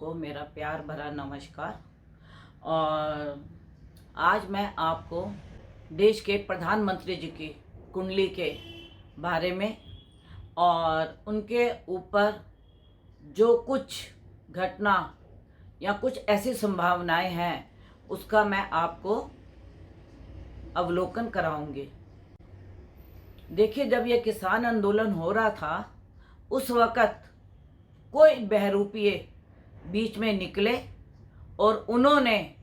को मेरा प्यार भरा नमस्कार। और आज मैं आपको देश के प्रधानमंत्री जी की कुंडली के बारे में और उनके ऊपर जो कुछ घटना या कुछ ऐसी संभावनाएं हैं उसका मैं आपको अवलोकन कराऊंगी। देखिए, जब ये किसान आंदोलन हो रहा था उस वक़्त कोई बहरूपिये बीच में निकले और उन्होंने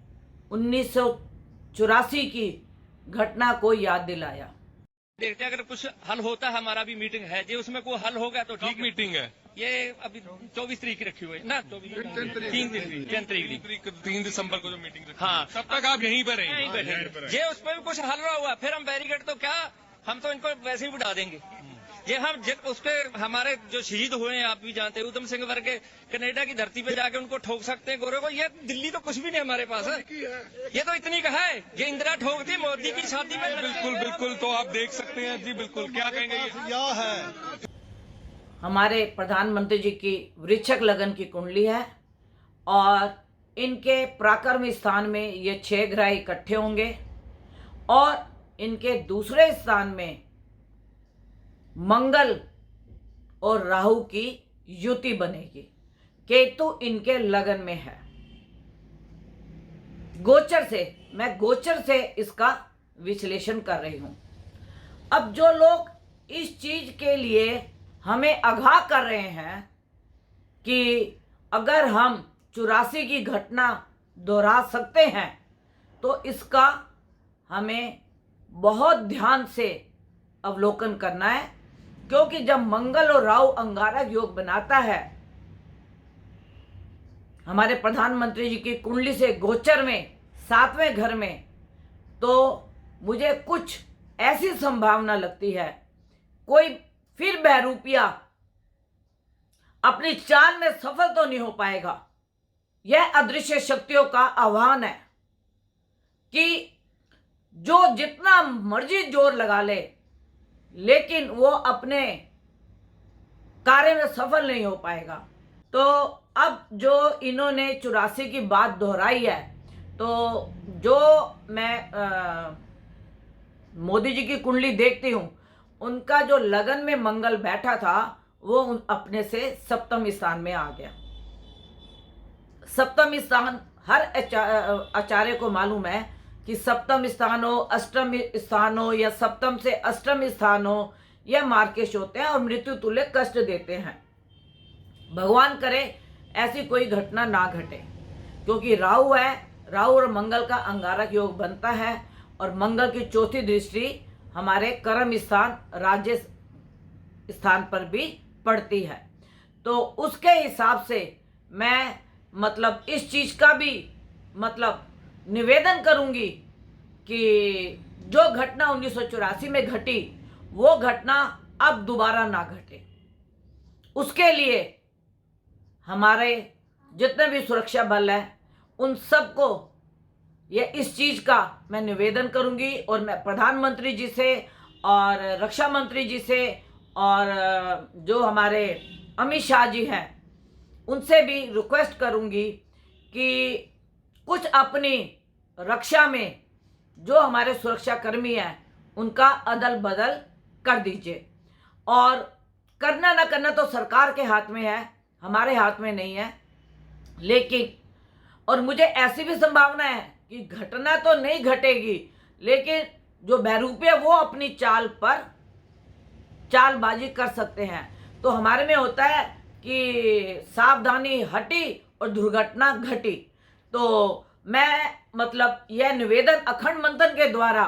1984 की घटना को याद दिलाया। देखते हैं, अगर कुछ हल होता है, हमारा भी मीटिंग है जी, उसमें कोई हल होगा तो ठीक मीटिंग है। ये अभी 24 तारीख रखी हुई है ना, 3 दिसंबर को जो मीटिंग रखी। हाँ, तब तक आप यहीं पर यहीं बैठे। ये उस पर भी कुछ हल ना हुआ, फिर हम बैरिकेड तो क्या, हम तो इनको वैसे ही उड़ा देंगे। ये हम उसके हमारे जो शहीद हुए हैं, आप भी जानते हैं, उधम सिंह वर्ग कनाडा की धरती पे जाके उनको ठोक सकते हैं गोरे को। ये दिल्ली तो कुछ भी नहीं हमारे पास है, ये तो इतनी का है। ये इंदिरा ठोकती मोदी की शादी में। बिल्कुल बिल्कुल, तो आप देख सकते हैं जी, बिल्कुल क्या कहेंगे यह है हमारे प्रधानमंत्री जी की वृश्चिक लगन की कुंडली है और इनके पराक्रम स्थान में ये 6 ग्रह इकट्ठे होंगे और इनके दूसरे स्थान में मंगल और राहु की युति बनेगी। केतु इनके लगन में है। मैं गोचर से इसका विश्लेषण कर रही हूं। अब जो लोग इस चीज के लिए हमें आगाह कर रहे हैं कि अगर हम 84 की घटना दोहरा सकते हैं तो इसका हमें बहुत ध्यान से अवलोकन करना है, क्योंकि जब मंगल और राहु अंगारक योग बनाता है हमारे प्रधानमंत्री जी की कुंडली से गोचर में 7वें घर में, तो मुझे कुछ ऐसी संभावना लगती है कोई फिर बहरूपिया अपनी चाल में सफल तो नहीं हो पाएगा। यह अदृश्य शक्तियों का आह्वान है कि जो जितना मर्जी जोर लगा ले लेकिन वो अपने कार्य में सफल नहीं हो पाएगा। तो अब जो इन्होंने 84 की बात दोहराई है, तो जो मैं मोदी जी की कुंडली देखती हूँ, उनका जो लगन में मंगल बैठा था वो अपने से 7वें स्थान में आ गया। 7वां स्थान हर आचार्य को मालूम है कि 7वां स्थान हो, 8वां स्थान हो या 7वां से 8वां स्थान हो, यह मार्केश होते हैं और मृत्यु तुल्य कष्ट देते हैं। भगवान करे ऐसी कोई घटना ना घटे, क्योंकि राहु है, राहु और मंगल का अंगारक योग बनता है और मंगल की चौथी दृष्टि हमारे कर्म स्थान राज्य स्थान पर भी पड़ती है। तो उसके हिसाब से मैं इस चीज का भी निवेदन करूंगी कि जो घटना 1984 में घटी वो घटना अब दोबारा ना घटे। उसके लिए हमारे जितने भी सुरक्षा बल है उन सबको ये इस चीज का मैं निवेदन करूंगी और मैं प्रधानमंत्री जी से और रक्षा मंत्री जी से और जो हमारे अमित शाह जी हैं उनसे भी रिक्वेस्ट करूंगी कि कुछ अपनी रक्षा में जो हमारे सुरक्षा कर्मी हैं उनका अदल बदल कर दीजिए। और करना ना करना तो सरकार के हाथ में है, हमारे हाथ में नहीं है। लेकिन और मुझे ऐसी भी संभावना है कि घटना तो नहीं घटेगी, लेकिन जो बहरूपिया वो अपनी चाल पर चालबाजी कर सकते हैं। तो हमारे में होता है कि सावधानी हटी और दुर्घटना घटी। तो मैं यह निवेदन अखंड मंथन के द्वारा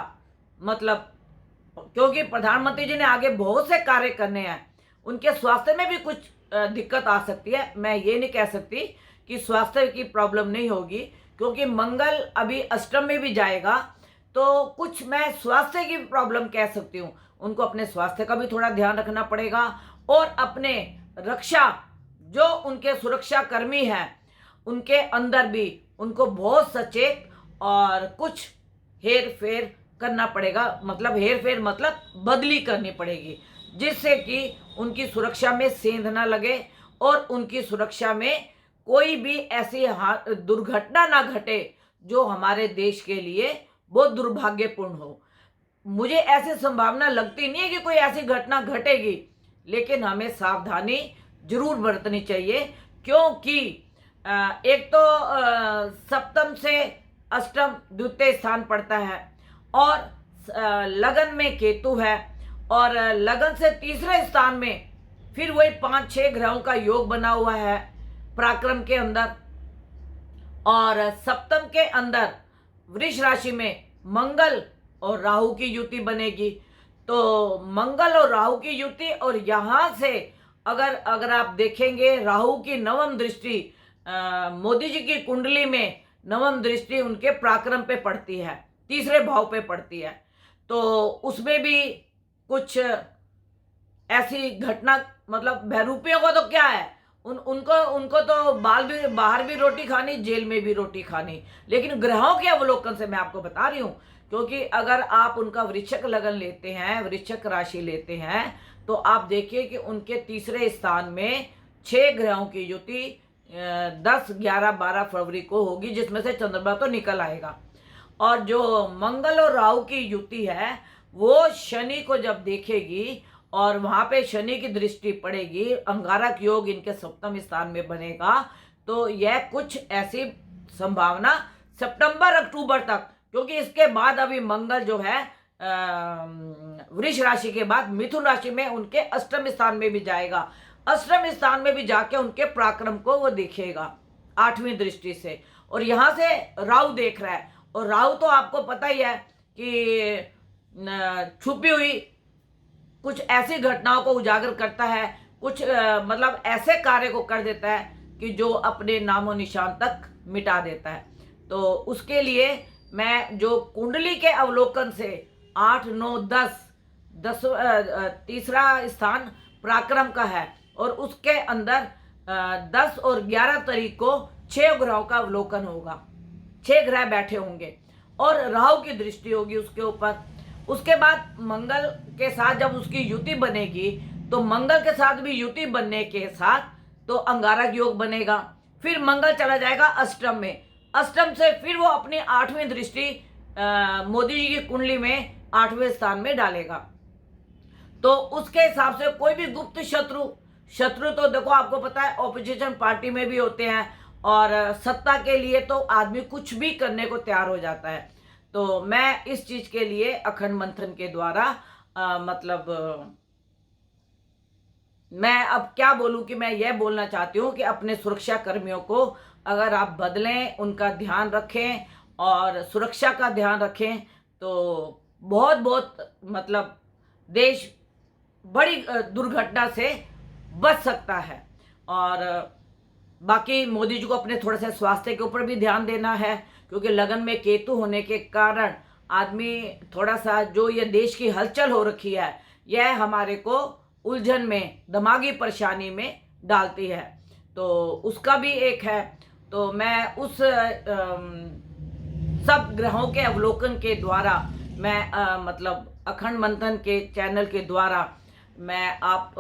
क्योंकि प्रधानमंत्री जी ने आगे बहुत से कार्य करने हैं, उनके स्वास्थ्य में भी कुछ दिक्कत आ सकती है। मैं ये नहीं कह सकती कि स्वास्थ्य की प्रॉब्लम नहीं होगी, क्योंकि मंगल अभी अष्टम में भी जाएगा, तो कुछ मैं स्वास्थ्य की प्रॉब्लम कह सकती हूँ। उनको अपने स्वास्थ्य का भी थोड़ा ध्यान रखना पड़ेगा और अपने रक्षा जो उनके सुरक्षा कर्मी हैं उनके अंदर भी उनको बहुत सचेत और कुछ हेर फेर करना पड़ेगा। हेर फेर बदली करनी पड़ेगी, जिससे कि उनकी सुरक्षा में सेंध ना लगे और उनकी सुरक्षा में कोई भी ऐसी दुर्घटना ना घटे जो हमारे देश के लिए बहुत दुर्भाग्यपूर्ण हो। मुझे ऐसी संभावना लगती नहीं है कि कोई ऐसी घटना घटेगी, लेकिन हमें सावधानी जरूर बरतनी चाहिए, क्योंकि एक तो सप्तम से अष्टम द्वितीय स्थान पड़ता है, और लगन में केतु है, और लगन से तीसरे स्थान में फिर वही 5-6 ग्रहों का योग बना हुआ है पराक्रम के अंदर, और सप्तम के अंदर वृष राशि में मंगल और राहु की युति बनेगी। तो मंगल और राहु की युति, और यहाँ से अगर आप देखेंगे राहु की नवम दृष्टि मोदी जी की कुंडली में नवम दृष्टि उनके पराक्रम पे पड़ती है, तीसरे भाव पे पड़ती है। तो उसमें भी कुछ ऐसी घटना, मतलब बहरूपियों को तो क्या है, उनको तो बाहर भी रोटी खानी, जेल में भी रोटी खानी। लेकिन ग्रहों के अवलोकन से मैं आपको बता रही हूँ, क्योंकि अगर आप उनका वृश्चिक लगन लेते हैं, वृश्चिक राशि लेते हैं, तो आप देखिए कि उनके तीसरे स्थान में 6 ग्रहों की युति 10, 11, 12 फरवरी को होगी, जिसमें से चंद्रमा तो निकल आएगा। और जो मंगल और राहु की युति है वो शनि को जब देखेगी और वहां पे शनि की दृष्टि पड़ेगी, अंगारक योग इनके सप्तम स्थान में बनेगा, तो यह कुछ ऐसी संभावना सितंबर अक्टूबर तक, क्योंकि इसके बाद अभी मंगल जो है वृष राशि के बाद मिथुन राशि में उनके अष्टम स्थान में भी जाएगा, अष्टम स्थान में भी जाके उनके पराक्रम को वो देखेगा 8वीं दृष्टि से। और यहाँ से राहु देख रहा है, और राहु तो आपको पता ही है कि छुपी हुई कुछ ऐसी घटनाओं को उजागर करता है, कुछ मतलब ऐसे कार्य को कर देता है कि जो अपने नामो निशान तक मिटा देता है। तो उसके लिए मैं जो कुंडली के अवलोकन से 8, 9, 10 तीसरा स्थान पराक्रम का है, और उसके अंदर 10 और 11 तारीख को 6 ग्रहों का अवलोकन होगा, 6 ग्रह बैठे होंगे और राहु की दृष्टि होगी उसके ऊपर। उसके बाद मंगल के साथ जब उसकी युति बनेगी, तो मंगल के साथ भी युति बनने के साथ तो अंगारक योग बनेगा। फिर मंगल चला जाएगा अष्टम में, अष्टम से फिर वो अपनी 8वीं दृष्टि मोदी जी की कुंडली में 8वें स्थान में डालेगा। तो उसके हिसाब से कोई भी गुप्त शत्रु तो देखो आपको पता है ऑपोजिशन पार्टी में भी होते हैं, और सत्ता के लिए तो आदमी कुछ भी करने को तैयार हो जाता है। तो मैं इस चीज के लिए अखंड मंथन के द्वारा मैं अब क्या बोलूं कि मैं यह बोलना चाहती हूं कि अपने सुरक्षा कर्मियों को अगर आप बदलें, उनका ध्यान रखें और सुरक्षा का ध्यान रखें, तो बहुत मतलब देश बड़ी दुर्घटना से बच सकता है। और बाकी मोदी जी को अपने थोड़ा सा स्वास्थ्य के ऊपर भी ध्यान देना है, क्योंकि लगन में केतु होने के कारण आदमी थोड़ा सा, जो ये देश की हलचल हो रखी है, यह हमारे को उलझन में, दिमागी परेशानी में डालती है। तो उसका भी एक है। तो मैं उस सब ग्रहों के अवलोकन के द्वारा मैं मतलब अखंड मंथन के चैनल के द्वारा मैं आप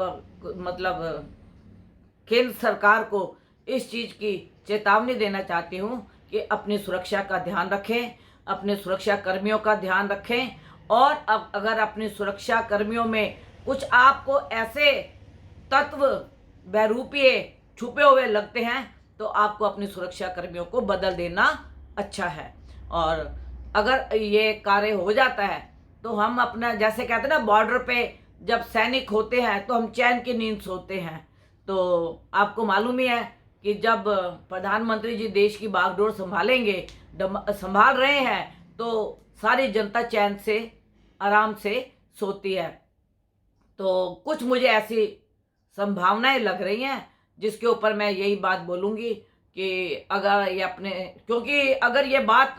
केंद्र सरकार को इस चीज की चेतावनी देना चाहती हूँ कि अपनी सुरक्षा का ध्यान रखें, अपने सुरक्षा कर्मियों का ध्यान रखें, और अब अगर अपनी सुरक्षा कर्मियों में कुछ आपको ऐसे तत्व बहरूपीय छुपे हुए लगते हैं, तो आपको अपनी सुरक्षा कर्मियों को बदल देना अच्छा है। और अगर ये कार्य हो जाता है तो हम अपना, जैसे कहते हैं ना, बॉर्डर पे जब सैनिक होते हैं तो हम चैन की नींद सोते हैं। तो आपको मालूम ही है कि जब प्रधानमंत्री जी देश की बागडोर संभाल रहे हैं, तो सारी जनता चैन से आराम से सोती है। तो कुछ मुझे ऐसी संभावनाएं लग रही हैं जिसके ऊपर मैं यही बात बोलूँगी कि अगर ये अपने, क्योंकि अगर ये बात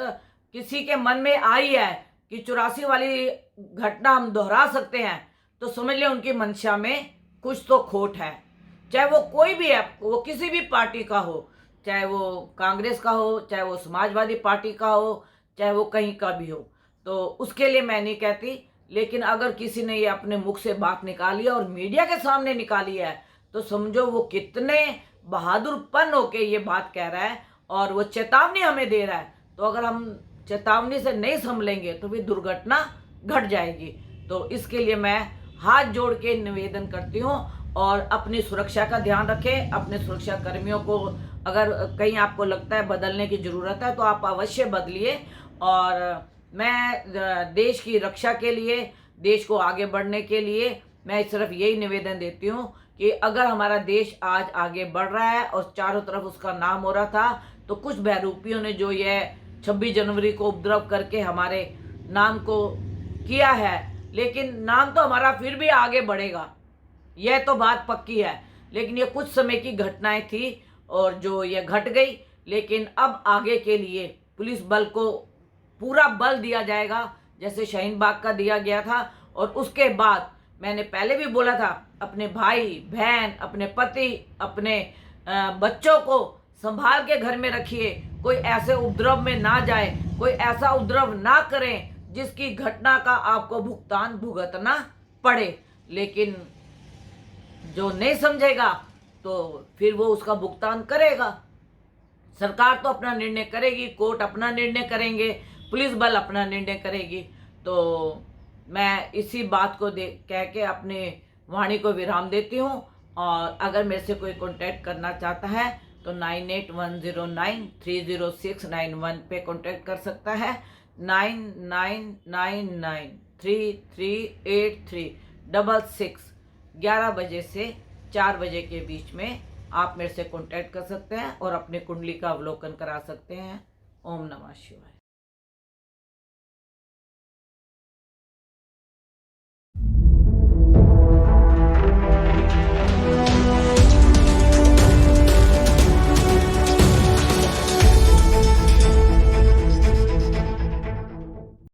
किसी के मन में आई है कि 84 वाली घटना हम दोहरा सकते हैं, तो समझ लें उनकी मंशा में कुछ तो खोट है। चाहे वो कोई भी है, वो किसी भी पार्टी का हो, चाहे वो कांग्रेस का हो, चाहे वो समाजवादी पार्टी का हो, चाहे वो कहीं का भी हो। तो उसके लिए मैं नहीं कहती, लेकिन अगर किसी ने ये अपने मुख से बात निकाली और मीडिया के सामने निकाली है, तो समझो वो कितने बहादुरपन होके ये बात कह रहा है और वो चेतावनी हमें दे रहा है। तो अगर हम चेतावनी से नहीं संभलेंगे तो फिर दुर्घटना घट जाएगी। तो इसके लिए मैं हाथ जोड़ के निवेदन करती हूँ और अपनी सुरक्षा का ध्यान रखें। अपने सुरक्षा कर्मियों को अगर कहीं आपको लगता है बदलने की ज़रूरत है तो आप अवश्य बदलिए। और मैं देश की रक्षा के लिए, देश को आगे बढ़ने के लिए मैं सिर्फ यही निवेदन देती हूँ कि अगर हमारा देश आज आगे बढ़ रहा है और चारों तरफ उसका नाम हो रहा था, तो कुछ बहरूपियों ने जो ये 26 जनवरी को उपद्रव करके हमारे नाम को किया है, लेकिन नाम तो हमारा फिर भी आगे बढ़ेगा, यह तो बात पक्की है। लेकिन ये कुछ समय की घटनाएं थी और जो ये घट गई, लेकिन अब आगे के लिए पुलिस बल को पूरा बल दिया जाएगा जैसे शाहीन बाग का दिया गया था। और उसके बाद मैंने पहले भी बोला था, अपने भाई बहन, अपने पति, अपने बच्चों को संभाल के घर में रखिए। कोई ऐसे उपद्रव में ना जाए, कोई ऐसा उपद्रव ना करें जिसकी घटना का आपको भुगतान भुगतना पड़े। लेकिन जो नहीं समझेगा तो फिर वो उसका भुगतान करेगा। सरकार तो अपना निर्णय करेगी, कोर्ट अपना निर्णय करेंगे, पुलिस बल अपना निर्णय करेगी। तो मैं इसी बात को कह के अपने वाणी को विराम देती हूँ। और अगर मेरे से कोई कांटेक्ट करना चाहता है तो 9810930691 पे कांटेक्ट कर सकता है। 9999338366 11 बजे से 4 बजे के बीच में आप मेरे से कांटेक्ट कर सकते हैं और अपनी कुंडली का अवलोकन करा सकते हैं। ओम नमः शिवाय।